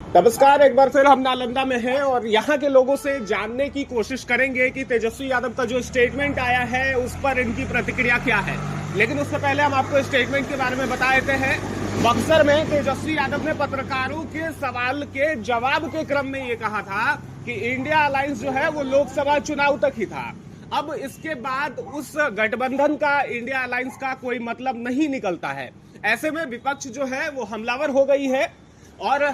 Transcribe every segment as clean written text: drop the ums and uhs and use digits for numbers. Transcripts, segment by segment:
नमस्कार, एक बार फिर हम नालंदा में हैं और यहाँ के लोगों से जानने की कोशिश करेंगे कि तेजस्वी यादव का जो स्टेटमेंट आया है उस पर इनकी प्रतिक्रिया क्या है। लेकिन उससे पहले हम आपको स्टेटमेंट के बारे में बता देते हैं। बक्सर में तेजस्वी यादव ने पत्रकारों के सवाल के जवाब के क्रम में ये कहा था कि इंडिया अलायंस जो है वो लोकसभा चुनाव तक ही था। अब इसके बाद उस गठबंधन का, इंडिया अलायंस का कोई मतलब नहीं निकलता है। ऐसे में विपक्ष जो है वो हमलावर हो गई है और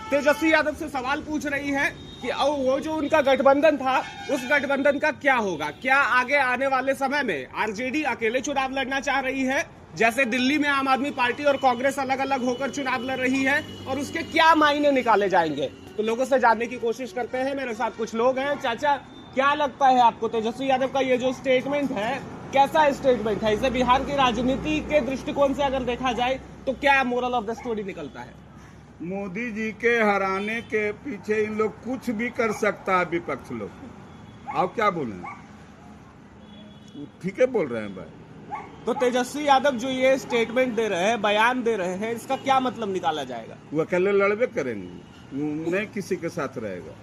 तेजस्वी यादव से सवाल पूछ रही है कि वो जो उनका गठबंधन था उस गठबंधन का क्या होगा। क्या आगे आने वाले समय में आरजेडी अकेले चुनाव लड़ना चाह रही है, जैसे दिल्ली में आम आदमी पार्टी और कांग्रेस अलग अलग होकर चुनाव लड़ रही है, और उसके क्या मायने निकाले जाएंगे। तो लोगों से जानने की कोशिश करते हैं। मेरे साथ कुछ लोग हैं। चाचा, क्या लगता है आपको तेजस्वी यादव का ये जो स्टेटमेंट है, कैसा स्टेटमेंट है? इसे बिहार की राजनीति के दृष्टिकोण से अगर देखा जाए तो क्या मोरल ऑफ द स्टोरी निकलता है? मोदी जी के हराने के पीछे इन लोग कुछ भी कर सकता है, विपक्ष लोग। आप क्या बोल रहे हैं? ठीक है बोल रहे हैं भाई। तो तेजस्वी यादव जो ये स्टेटमेंट दे रहे हैं, बयान दे रहे हैं, इसका क्या मतलब निकाला जाएगा? वो अकेले लड़बे करेंगे, वो नहीं किसी के साथ रहेगा।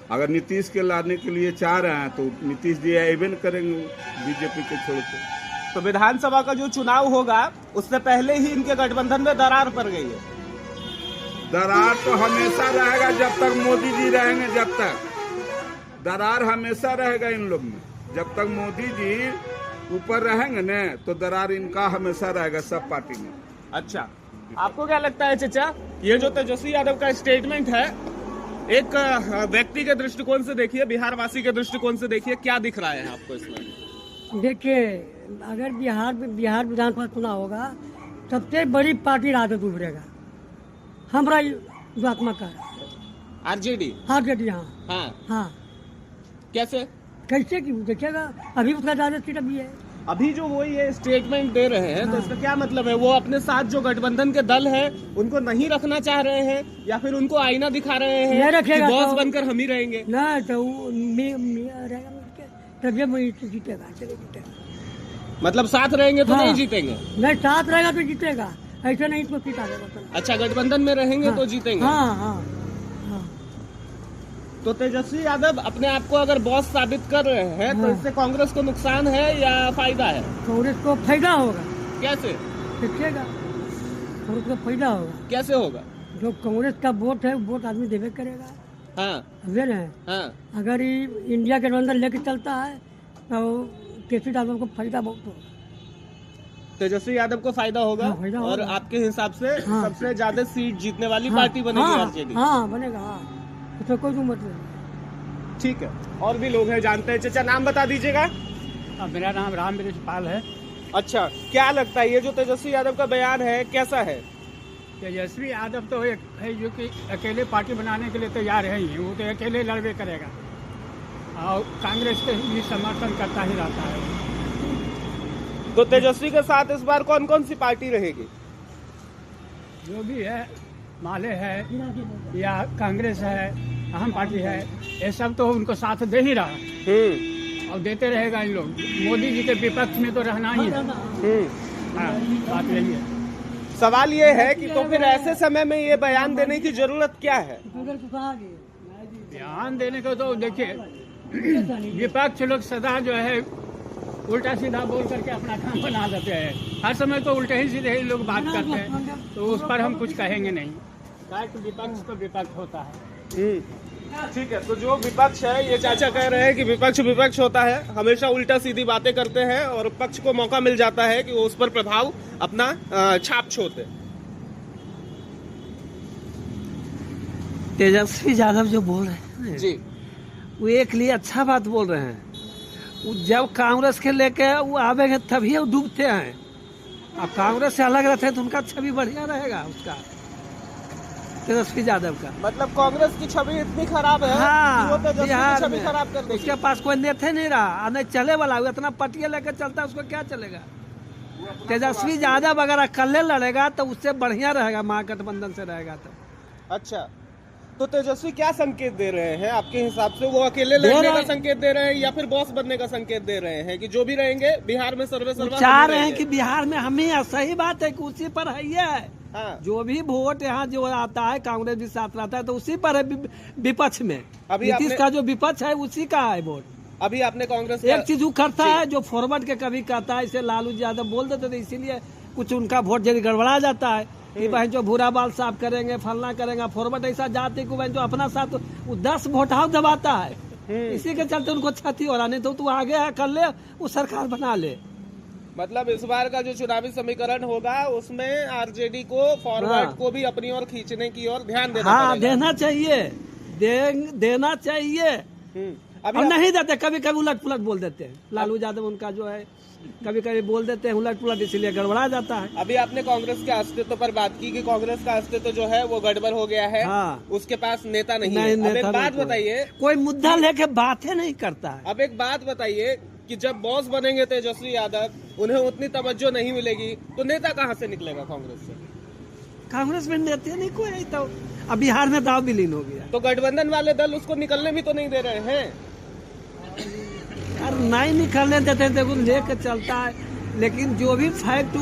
अगर नीतीश के लाने के लिए चाह रहे हैं तो नीतीश जी एवन करेंगे बीजेपी के छोड़ के। तो विधानसभा का जो चुनाव होगा उससे पहले ही इनके गठबंधन में दरार पड़ गई है। दरार तो हमेशा रहेगा जब तक मोदी जी रहेंगे। जब तक दरार हमेशा रहेगा इन लोग में, जब तक मोदी जी ऊपर रहेंगे न तो दरार इनका हमेशा रहेगा, सब पार्टी में। अच्छा, आपको क्या लगता है चाचा, ये जो तेजस्वी यादव का स्टेटमेंट है, एक व्यक्ति के दृष्टिकोण से देखिए, बिहार वासी के दृष्टिकोण से देखिए, क्या दिख रहा है आपको इसमें? देखिए, अगर बिहार विधानसभा चुनाव होगा, सबसे बड़ी पार्टी राजद उभरेगा। हमारा आत्मा का आरजेडी। आरजेडी, हाँ। कैसे की देखिएगा, अभी उसका ज्यादा सीट अभी है। अभी जो वो ये स्टेटमेंट दे रहे हैं, तो इसका क्या मतलब है? वो अपने साथ जो गठबंधन के दल है उनको नहीं रखना चाह रहे हैं, या फिर उनको आईना दिखा रहे हैं कि बॉस बनकर हम ही रहेंगे? ना तो जीतेगा। मतलब साथ रहेंगे तो नहीं जीतेंगे? नहीं, साथ रहेगा तो जीतेगा, ऐसा नहीं तो सीट आ जाएगा। अच्छा, गठबंधन में रहेंगे तो जीतेंगे। हाँ। तो तेजस्वी यादव अपने आप को अगर बॉस साबित कर रहे हैं तो इससे कांग्रेस को नुकसान है या फायदा है? कांग्रेस को फायदा होगा। कैसे? देखिएगा, कांग्रेस को फायदा होगा। कैसे होगा? जो कांग्रेस का वोट है, वोट आदमी देवे करेगा। हाँ। अगर इंडिया के अंदर लेके चलता है तो तेजस्वी यादव को फायदा बहुत होगा। तेजस्वी यादव को फायदा होगा। हाँ, फायदा और होगा। आपके हिसाब से सबसे ज्यादा सीट जीतने वाली पार्टी बनेगी आरजेडी? हाँ, बनेगा। तो कोई मतलब नहीं। ठीक है, और भी लोग हैं, जानते हैं। चाचा, नाम बता दीजिएगा। मेरा नाम रामवीर पाल है। अच्छा, क्या लगता है ये जो तेजस्वी यादव का बयान है कैसा है? तेजस्वी यादव तो एक है जो कि अकेले पार्टी बनाने के लिए तैयार है ही, वो तो अकेले लड़बे करेगा और कांग्रेस के ही समर्थन करता ही रहता है। तो तेजस्वी के साथ इस बार कौन कौन सी पार्टी रहेगी? जो भी है, माले है या कांग्रेस है, अहम पार्टी है, ये सब तो उनको साथ दे ही रहा और देते रहेगा इन लोग। मोदी जी के विपक्ष में तो रहना ही है। हाँ, बात यही है। सवाल ये है कि तो फिर ऐसे समय में ये बयान देने की जरूरत क्या है? बयान देने को तो देखिए, विपक्ष लोग सदा जो है उल्टा सीधा बोल करके अपना काम बना देते हैं। हर समय तो उल्टे ही सीधे ही लोग बात करते हैं, तो उस पर हम कुछ कहेंगे नहीं। विपक्ष तो विपक्ष होता है। ठीक है, तो जो विपक्ष है, ये चाचा कह रहे हैं कि विपक्ष होता है, हमेशा उल्टा सीधी बातें करते हैं और पक्ष को मौका मिल जाता है कि वो उस पर प्रभाव अपना छाप छोड़ते। तेजस्वी यादव जो बोल रहे हैं जी, वो एक लिए अच्छा बात बोल रहे हैं। वो जब कांग्रेस के लेके वो आवेंगे तभी वो डूबते हैं। अब कांग्रेस से अलग रहते हैं तो उनका छवि बढ़िया रहेगा, उसका तेजस्वी यादव का। मतलब कांग्रेस की छवि इतनी खराब है हाँ, कि वो तेजस्वी बिहार की छवि में खराब कर देगी। उसके पास कोई नेता नहीं रहा, नहीं चले वाला, वो इतना पटिया लेकर चलता है, उसको क्या चलेगा? तेजस्वी यादव अगर अकेले लड़ेगा तो उससे बढ़िया रहेगा, महागठबंधन से रहेगा तो। अच्छा, तो तेजस्वी क्या संकेत दे रहे हैं आपके हिसाब से? वो अकेले लड़ने का संकेत दे रहे हैं या फिर बॉस बनने का संकेत दे रहे हैं कि जो भी रहेंगे बिहार में सर्वे सर्वा चाह रहे हैं कि बिहार में हम ही, सही बात है कि उसी पर है। हाँ। जो भी वोट यहाँ जो आता है कांग्रेस भी साथ रहता है तो उसी पर है विपक्ष में। अभी नीतीश आपने- का जो विपक्ष है उसी का है वोट। अभी आपने कांग्रेस एक चीज वो करता है जो फॉरवर्ड के कभी कहता है, इसे लालू यादव बोल देते थे, इसीलिए कुछ उनका वोट जल्दी गड़बड़ा जाता है कि बहन जो भूरा बाल साफ करेंगे, फलना करेंगे। फॉरवर्ड ऐसा जाति को बहन जो अपना साथ वो 10 वोट हाउ दबाता है, इसी के चलते उनको क्षति हो रहा। नहीं तो तू आगे है कर ले, वो सरकार बना ले। मतलब इस बार का जो चुनावी समीकरण होगा उसमें आरजेडी को फॉरवर्ड हाँ। को भी अपनी ओर खींचने की ओर ध्यान देना हाँ पड़ेगा। देना चाहिए, देना चाहिए। अभी और नहीं देते, कभी कभी उलट पुलट बोल देते हैं। लालू यादव उनका जो है कभी कभी बोल देते हैं उलट पुलट, इसीलिए गड़बड़ा जाता है। अभी आपने कांग्रेस के अस्तित्व पर बात की कि कांग्रेस का अस्तित्व जो है वो गड़बड़ हो गया है। हाँ। उसके पास नेता नहीं है। नहीं, अब एक नेता बात नहीं बताइए, कोई मुद्दा लेके बातें नहीं करता है। अब एक बात बताइए कि जब बॉस बनेंगे तेजस्वी यादव, उन्हें उतनी तवज्जो नहीं मिलेगी तो नेता कहाँ से निकलेगा कांग्रेस से? कांग्रेस में नेता नहीं कोई है। तो अब बिहार में दाव विलीन हो गया। तो गठबंधन वाले दल उसको निकलने भी तो नहीं दे रहे हैं। यार नहीं निकलने देते देखो लेके चलता है, लेकिन जो भी फैक्ट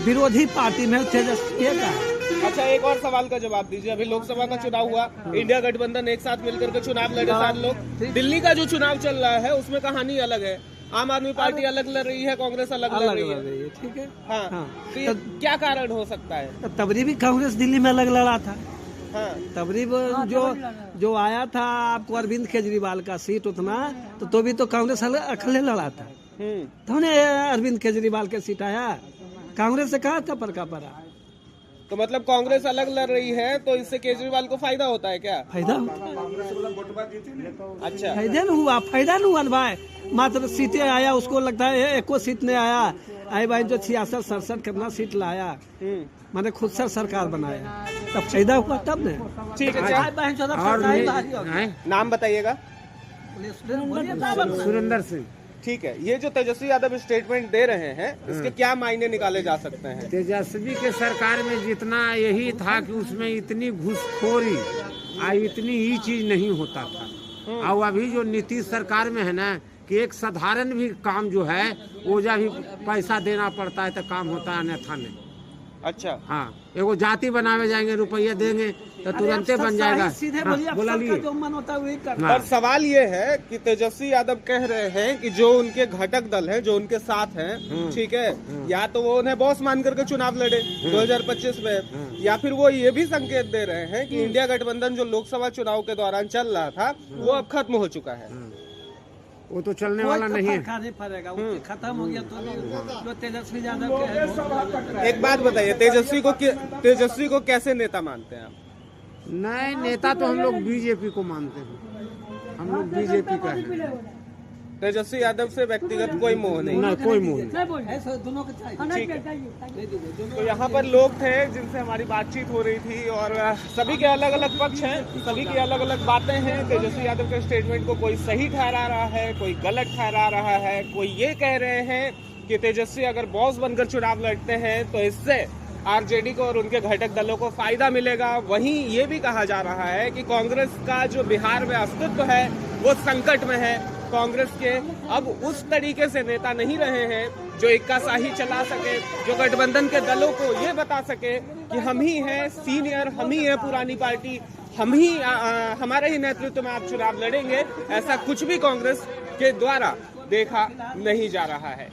विरोधी पार्टी में तेजस्वी का है। अच्छा, एक और सवाल का जवाब दीजिए। अभी लोकसभा का चुनाव हुआ, इंडिया गठबंधन एक साथ मिलकर के चुनाव लड़े सात लोग। दिल्ली का जो चुनाव चल रहा है उसमें कहानी अलग है। आम आदमी पार्टी अलग लड़ रही है, कांग्रेस अलग लड़ रही है। ठीक है। हाँ, हाँ। तो ये क्या कारण हो सकता है? तो तबरी भी कांग्रेस दिल्ली में अलग लड़ा था। हाँ, तबरी जो आया था आपको अरविंद केजरीवाल का सीट उतना, तो भी तो कांग्रेस अकेले लड़ा था। तो अरविंद केजरीवाल के सीट आया, कांग्रेस से कहा था पर पड़ा। तो मतलब कांग्रेस अलग लड़ रही है तो इससे केजरीवाल को फायदा होता है क्या? फायदा अच्छा, फायदा नहीं हुआ, फायदा नहीं हुआ भाई। मात्र सीटें आया, उसको लगता है एको सीट नहीं आया। आई भाई जो 66-67 कितना सीट लाया, मैंने खुद से सरकार बनाया, तब फायदा हुआ तब ने। ठीक है। नाम बताइएगा। सुरेंद्र सिंह। ठीक है, ये जो तेजस्वी यादव स्टेटमेंट दे रहे हैं इसके क्या मायने निकाले जा सकते हैं? तेजस्वी के सरकार में जितना यही था कि उसमें इतनी घूसखोरी इतनी ही चीज नहीं होता था। और अभी जो नीतीश सरकार में है ना कि एक साधारण भी काम जो है ओजा भी पैसा देना पड़ता है तो काम होता है, अन्यथा नहीं। अच्छा, हाँ, एगो जाति बनावे जाएंगे, रुपया देंगे तो तुरंते बन जाएगा। सीधे हाँ, बोलिए, बोला लिए। जो मन होता है वही करना। और सवाल ये है कि तेजस्वी यादव कह रहे हैं कि जो उनके घटक दल हैं, जो उनके साथ हैं, ठीक है, या तो वो उन्हें बॉस मान करके चुनाव लड़े 2025 में, या फिर वो ये भी संकेत दे रहे हैं कि इंडिया गठबंधन जो लोकसभा चुनाव के दौरान चल रहा था वो अब खत्म हो चुका है। वो तो चलने वाला नहीं है। नहीं पड़ेगा, वो खत्म हो गया तो जो तेजस्वी यादव के है। एक बात बताइए, तेजस्वी को कैसे नेता मानते हैं आप? नहीं, नेता तो हम लोग बीजेपी को मानते हैं। हम लोग बीजेपी का है। तेजस्वी यादव से व्यक्तिगत कोई मोह नहीं। नहीं, कोई मोह नहीं। ऐसा दोनों के चाहिए। ठीक है। तो यहाँ पर लोग थे जिनसे हमारी बातचीत हो रही थी और सभी के अलग अलग पक्ष हैं, सभी की अलग अलग बातें हैं। तेजस्वी यादव के स्टेटमेंट को कोई सही ठहरा रहा है, कोई गलत ठहरा रहा है। कोई ये कह रहे हैं कि तेजस्वी अगर बॉस बनकर चुनाव लड़ते हैं तो इससे आरजेडी को और उनके घटक दलों को फायदा मिलेगा। वहीं ये भी कहा जा रहा है कि कांग्रेस का जो बिहार में अस्तित्व है वो संकट में है। कांग्रेस के अब उस तरीके से नेता नहीं रहे हैं जो इक्काशाही चला सके, जो गठबंधन के दलों को ये बता सके कि हम ही हैं सीनियर, हम ही हैं पुरानी पार्टी, हम ही हमारे ही नेतृत्व में आप चुनाव लड़ेंगे। ऐसा कुछ भी कांग्रेस के द्वारा देखा नहीं जा रहा है।